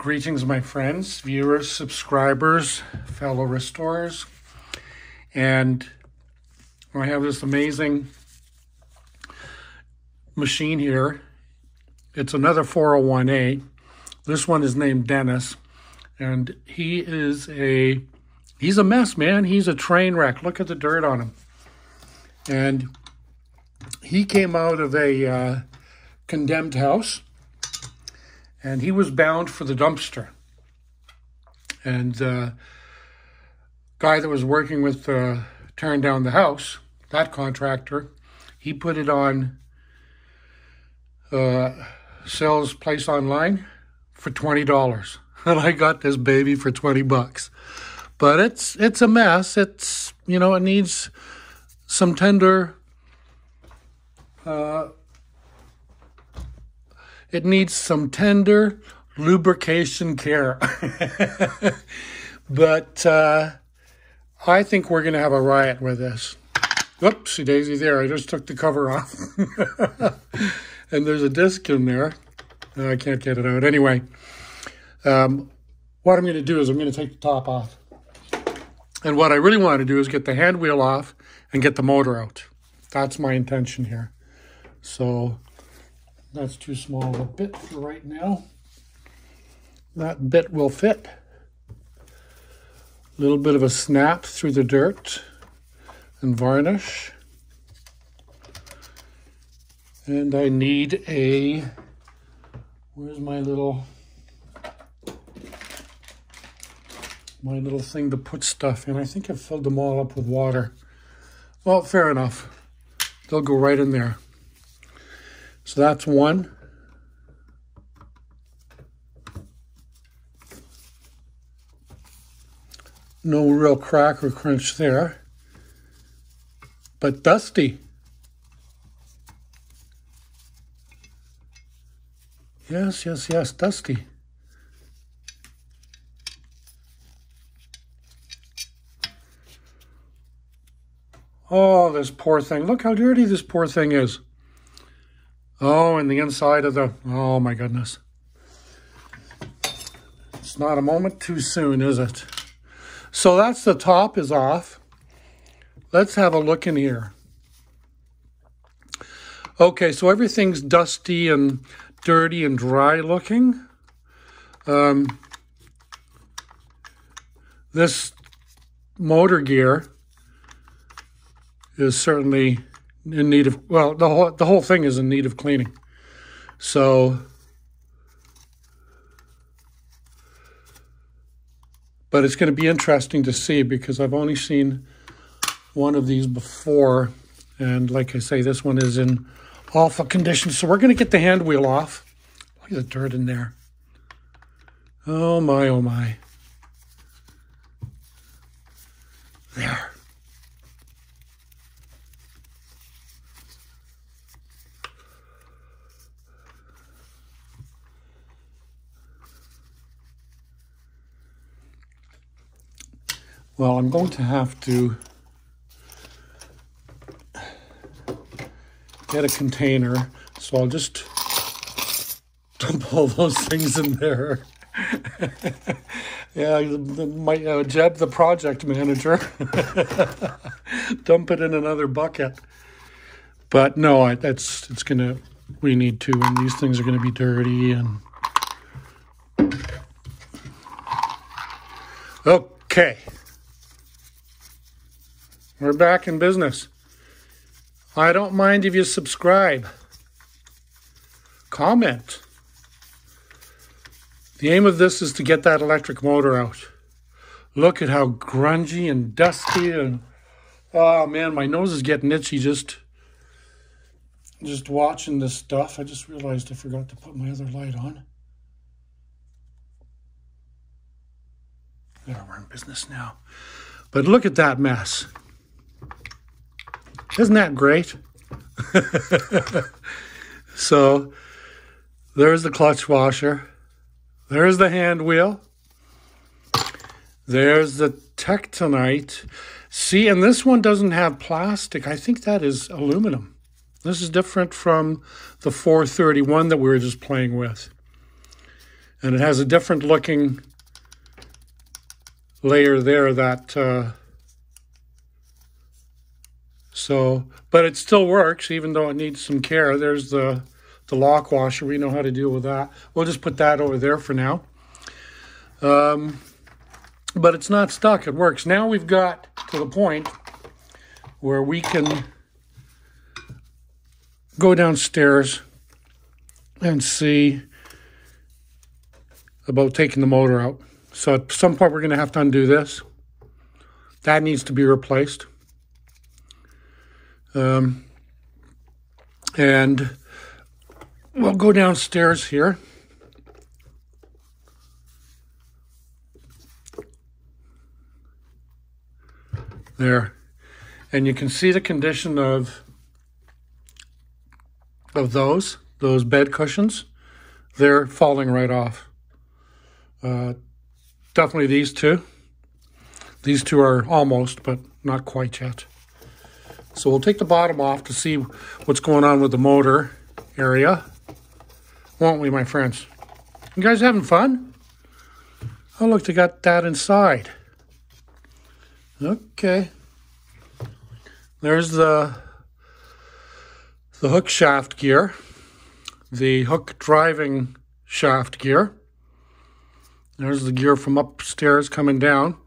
Greetings, my friends, viewers, subscribers, fellow restorers. And I have this amazing machine here. It's another 401A. This one is named Dennis. And he's a mess, man. He's a train wreck. Look at the dirt on him. And he came out of a condemned house. And he was bound for the dumpster. And guy that was working with tearing down the house, that contractor, he put it on sales place online for $20. And I got this baby for $20. But it's a mess. It's, you know, it needs some tender lubrication care. But I think we're going to have a riot with this. Whoopsie daisy there. I just took the cover off. And there's a disc in there. I can't get it out. Anyway, what I'm going to do is I'm going to take the top off. And what I really want to do is get the hand wheel off and get the motor out. That's my intention here. So that's too small of a bit for right now. That bit will fit. A little bit of a snap through the dirt and varnish. And I need where's my little thing to put stuff in. I think I've filled them all up with water. Well, fair enough. They'll go right in there. So that's one. No real crack or crunch there, but dusty. Yes, dusty. Oh, this poor thing. Look how dirty this poor thing is. Oh, and the inside of oh my goodness. It's not a moment too soon, is it? So that's the top is off. Let's have a look in here. Okay, so everything's dusty and dirty and dry looking. This motor gear is certainly in need of, well, the whole thing is in need of cleaning. So, but it's going to be interesting to see because I've only seen one of these before. And like I say, this one is in awful condition. So we're going to get the hand wheel off. Look at the dirt in there. Oh my, oh my. There. Well, I'm going to have to get a container, so I'll just dump all those things in there. Yeah, Jeb, the project manager, dump it in another bucket. But no, we need to, and these things are gonna be dirty and. Okay. We're back in business. I don't mind if you subscribe. Comment. The aim of this is to get that electric motor out. Look at how grungy and dusty and... Oh man, my nose is getting itchy just watching this stuff. I just realized I forgot to put my other light on. There, we're in business now. But look at that mess. Isn't that great? So there's the clutch washer. There's the hand wheel. There's the Tectonite. See, and this one doesn't have plastic. I think that is aluminum. This is different from the 431 that we were just playing with. And it has a different looking layer there that, but it still works even though it needs some care. There's the lock washer. We know how to deal with that. We'll just put that over there for now. But it's not stuck. It works. Now we've got to the point where we can go downstairs and see about taking the motor out. So at some point we're going to have to undo this. That needs to be replaced. And we'll go downstairs here. There. And you can see the condition of those bed cushions. They're falling right off. Definitely these two. These two are almost, but not quite yet. So we'll take the bottom off to see what's going on with the motor area. Won't we, my friends? You guys having fun? Oh, look, they got that inside. Okay. There's the hook shaft gear, the hook driving shaft gear. There's the gear from upstairs coming down.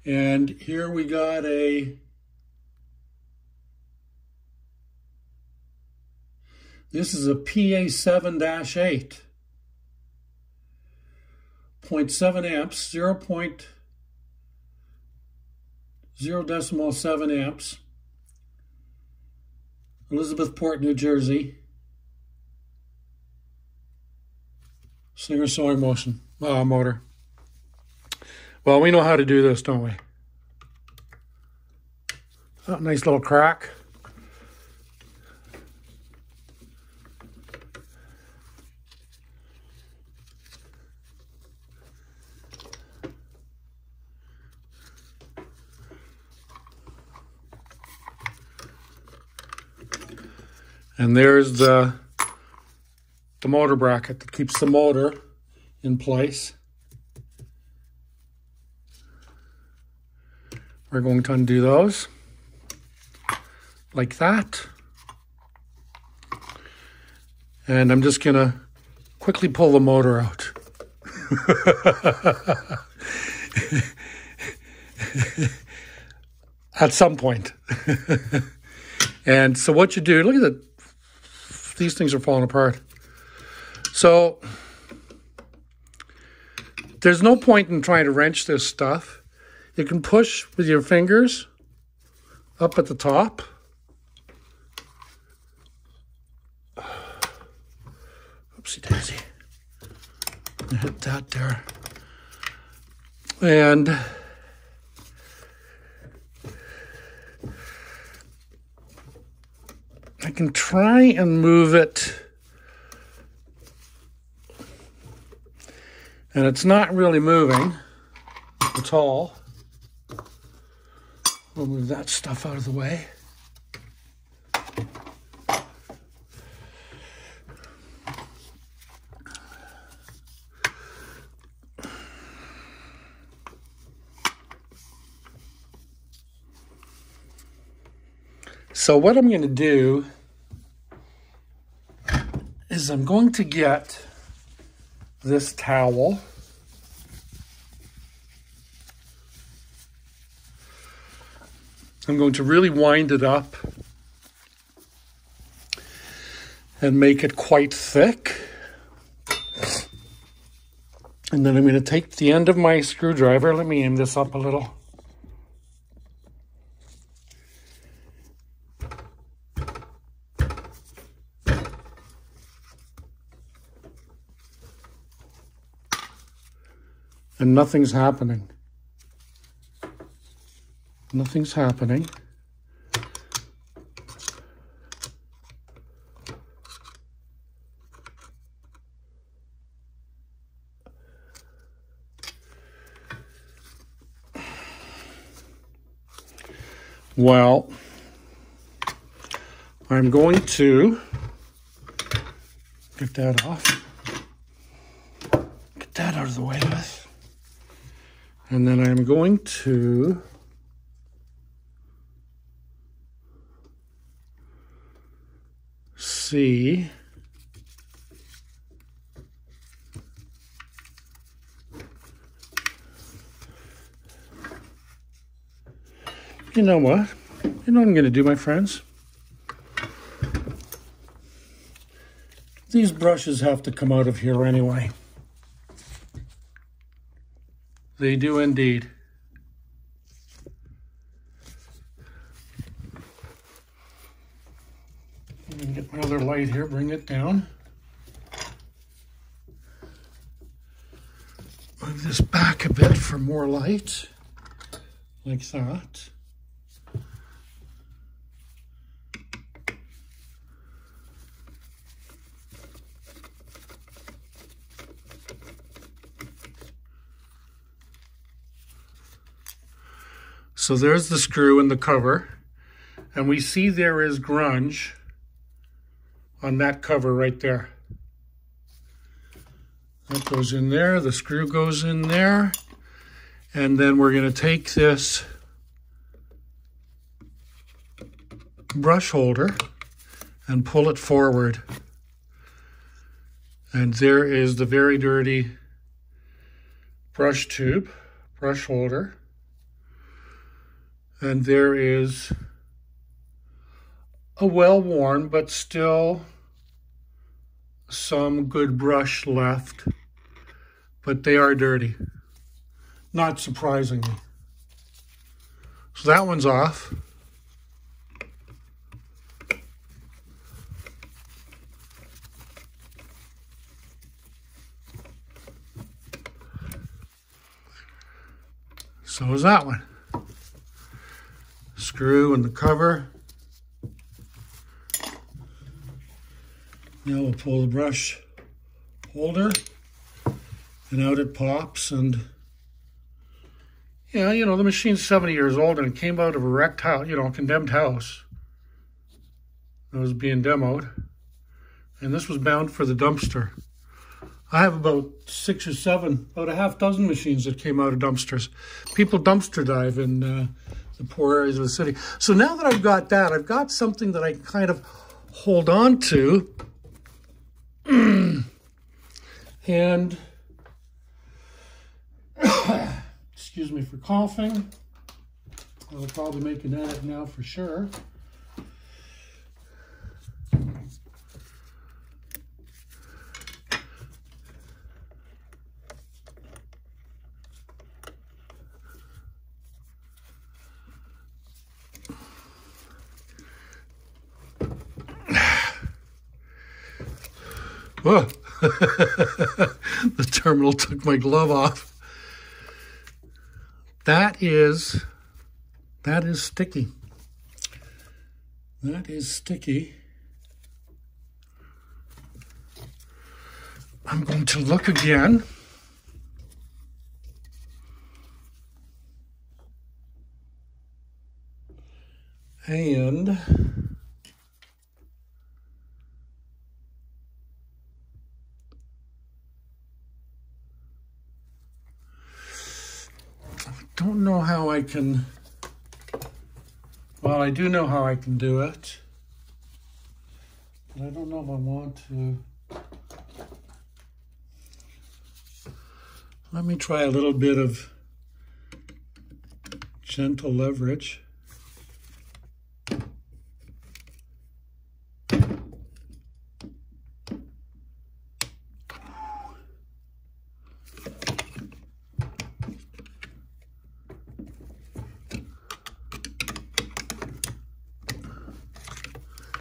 And here we got this is a PA7-8, 0.7 amps, 0.0.7 amps, Elizabethport, New Jersey, Singer sewing motor. Well, we know how to do this, don't we? Oh, nice little crack. And there's the motor bracket that keeps the motor in place. We're going to undo those like that. And I'm just going to quickly pull the motor out. At some point. And so what you do, look at that. These things are falling apart. So there's no point in trying to wrench this stuff. You can push with your fingers up at the top. Oopsie daisy. Hit that there. And I can try and move it, and it's not really moving at all. We'll move that stuff out of the way. So what I'm going to do is I'm going to get this towel. I'm going to really wind it up and make it quite thick. And then I'm going to take the end of my screwdriver. Let me aim this up a little. And nothing's happening. Nothing's happening. Well, I'm going to get that off. that out of the way with. And then I'm going to see you know what? You know what I'm going to do, my friends? These brushes have to come out of here anyway. They do indeed. Let me get my other light here, bring it down. Move this back a bit for more light, like that. So there's the screw and the cover, and we see there is grunge on that cover right there. That goes in there, the screw goes in there, and then we're going to take this brush holder and pull it forward. And there is the very dirty brush tube, brush holder. And there is a well-worn, but still some good brush left. But they are dirty, not surprisingly. So that one's off. So is that one. Screw and the cover. Now we'll pull the brush holder and out it pops. And yeah, you know, the machine's 70 years old and it came out of a wrecked house, you know, a condemned house that was being demoed. And this was bound for the dumpster. I have about 6 or 7, about a half dozen machines that came out of dumpsters. People dumpster dive in the poor areas of the city. So now that I've got that, I've got something that I can kind of hold on to. And, excuse me for coughing. I'll probably make an edit now for sure. Whoa. The terminal took my glove off. That is sticky. That is sticky. I'm going to look again. And don't know how I can, well, I do know how I can do it, but I don't know if I want to. Let me try a little bit of gentle leverage.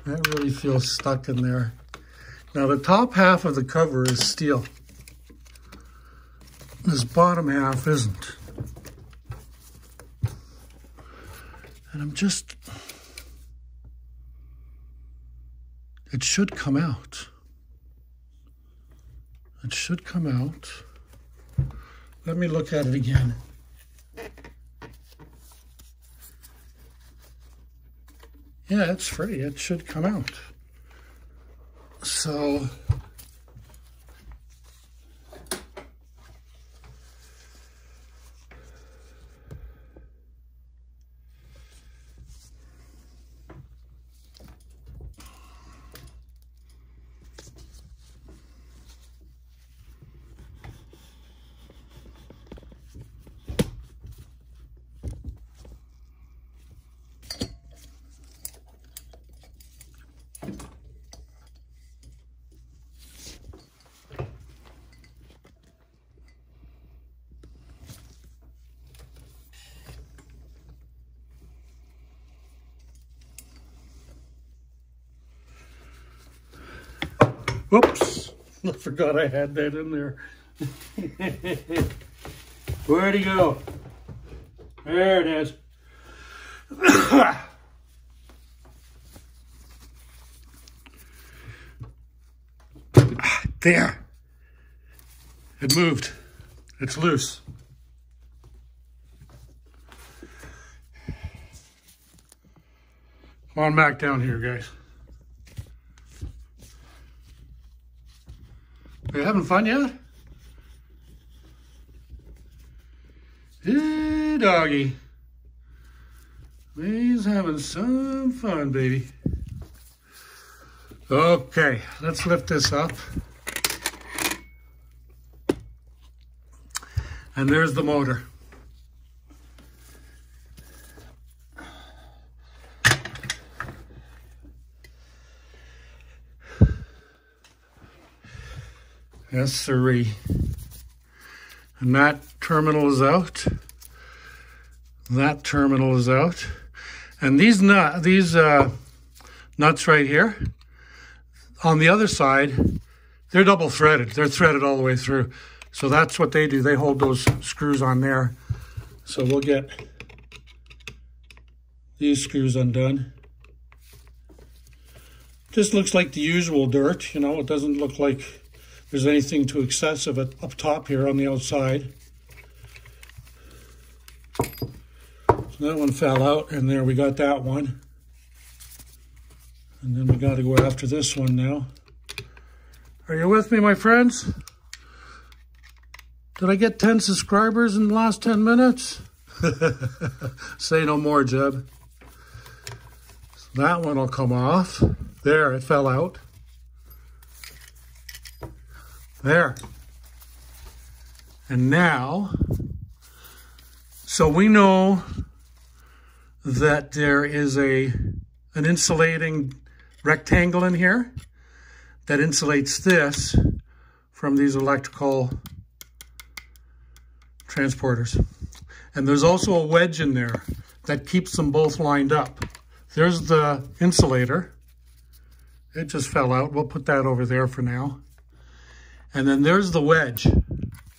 That really feels stuck in there. Now the top half of the cover is steel. This bottom half isn't. And I'm just, it should come out. It should come out. Let me look at it again. Yeah, it's free. It should come out. So Whoops, I forgot I had that in there. Where'd he go? There it is. There. It moved. It's loose. Come on back down here, guys. Are you having fun yet? Hey, doggy. He's having some fun, baby. Okay, let's lift this up. And there's the motor. Yes, sirree. And that terminal is out. That terminal is out. And these nuts right here, on the other side, they're double threaded. They're threaded all the way through. So that's what they do. They hold those screws on there. So we'll get these screws undone. Just looks like the usual dirt, you know. It doesn't look like there's anything too excessive up top here on the outside. So that one fell out, and there we got that one. And then we got to go after this one now. Are you with me, my friends? Did I get 10 subscribers in the last 10 minutes? Say no more, Jeb. So that one will come off. There, it fell out. There. And now, so we know that there is an insulating rectangle in here that insulates this from these electrical transporters. And there's also a wedge in there that keeps them both lined up. There's the insulator. It just fell out. We'll put that over there for now. And then there's the wedge.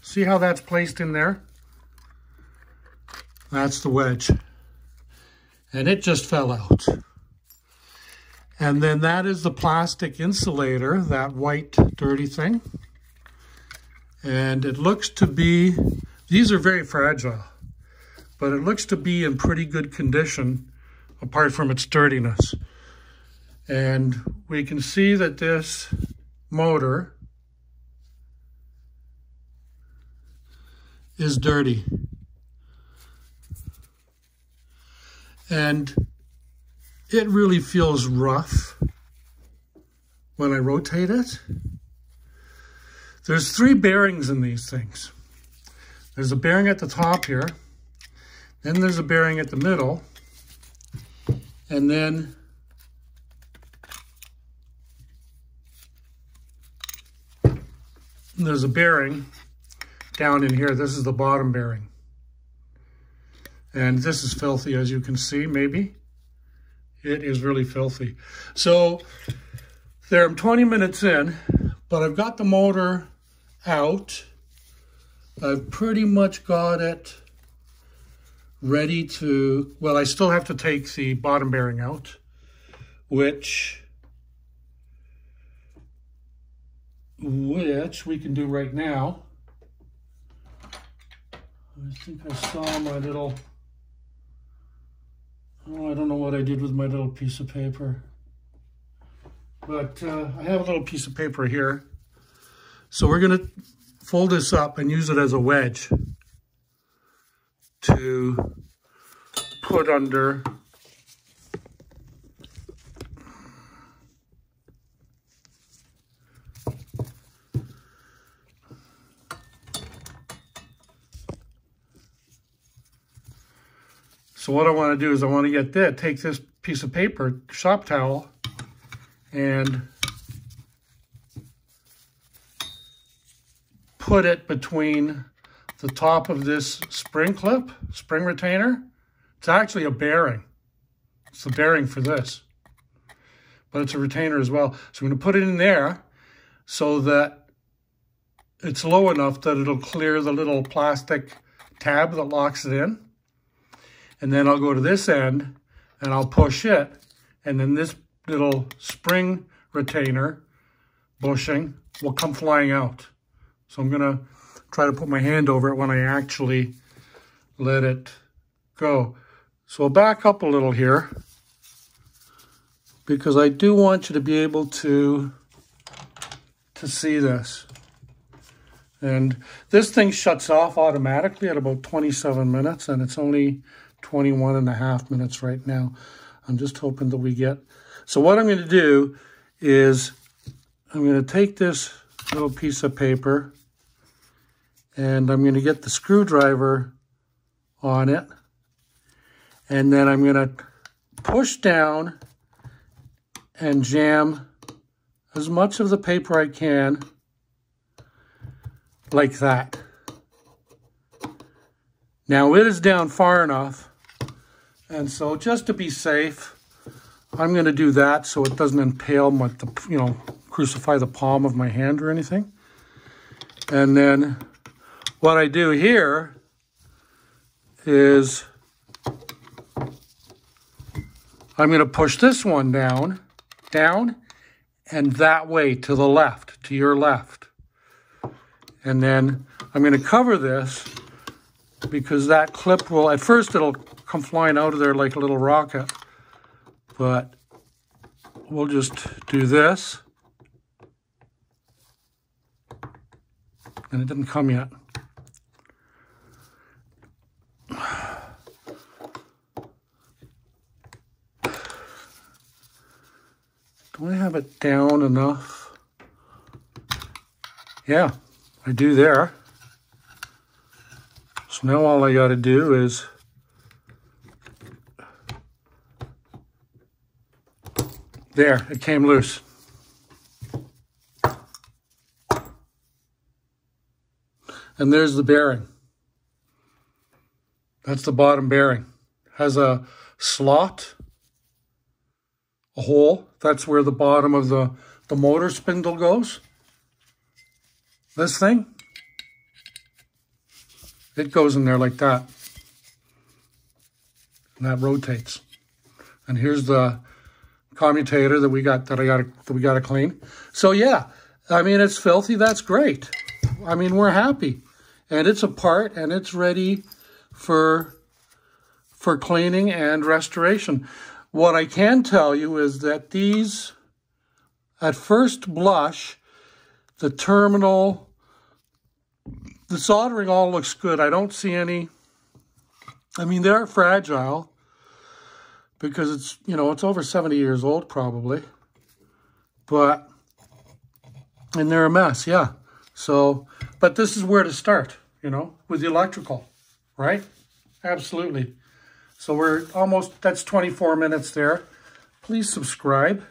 See how that's placed in there? That's the wedge. And it just fell out. And then that is the plastic insulator, that white dirty thing. And it looks to be, these are very fragile, but it looks to be in pretty good condition apart from its dirtiness. And we can see that this motor is dirty. And it really feels rough when I rotate it. There's 3 bearings in these things. There's a bearing at the top here, then there's a bearing at the middle, and then there's a bearing down in here. This is the bottom bearing. And this is filthy, as you can see, maybe. It is really filthy. So there, I'm 20 minutes in, but I've got the motor out. I've pretty much got it ready to, well, I still have to take the bottom bearing out, which we can do right now. I think I saw my little, oh, I don't know what I did with my little piece of paper. But I have a little piece of paper here. So we're going to fold this up and use it as a wedge to put under So what I want to do is I want to get that, take this piece of paper, shop towel, and put it between the top of this spring clip, spring retainer. It's actually a bearing. It's the bearing for this, but it's a retainer as well. So I'm going to put it in there. so that it's low enough that it'll clear the little plastic tab that locks it in. And then I'll go to this end and I'll push it. And then this little spring retainer bushing will come flying out. So I'm gonna try to put my hand over it when I actually let it go. So I'll back up a little here because I do want you to be able to see this. And this thing shuts off automatically at about 27 minutes, and it's only 21 and a half minutes right now. I'm just hoping that we get... So what I'm going to do is I'm going to take this little piece of paper and I'm going to get the screwdriver on it, and then I'm going to push down and jam as much of the paper I can like that. Now it is down far enough, and so just to be safe, I'm going to do that so it doesn't impale crucify the palm of my hand or anything. And then what I do here is I'm going to push this one down, and that way to the left, to your left. And then I'm going to cover this because that clip will, at first it'll come flying out of there like a little rocket, but we'll just do this. And it didn't come yet. Do I have it down enough? Yeah, I do there. So now all I got to do is there, it came loose. And there's the bearing. That's the bottom bearing. Has a slot, a hole. That's where the bottom of the motor spindle goes. This thing, it goes in there like that. And that rotates. And here's the commutator that we got to clean. So yeah, I mean, it's filthy. That's great. I mean, we're happy. And it's apart and it's ready for cleaning and restoration. What I can tell you is that these, at first blush, the terminal, the soldering all looks good. I don't see any, I mean, they're fragile because it's, it's over 70 years old probably. But, and they're a mess, yeah. So, but this is where to start, with the electrical, right? Absolutely. So we're almost, that's 24 minutes there. Please subscribe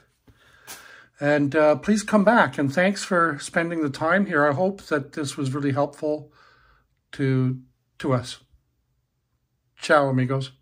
and please come back. And thanks for spending the time here. I hope that this was really helpful to us. Ciao, amigos.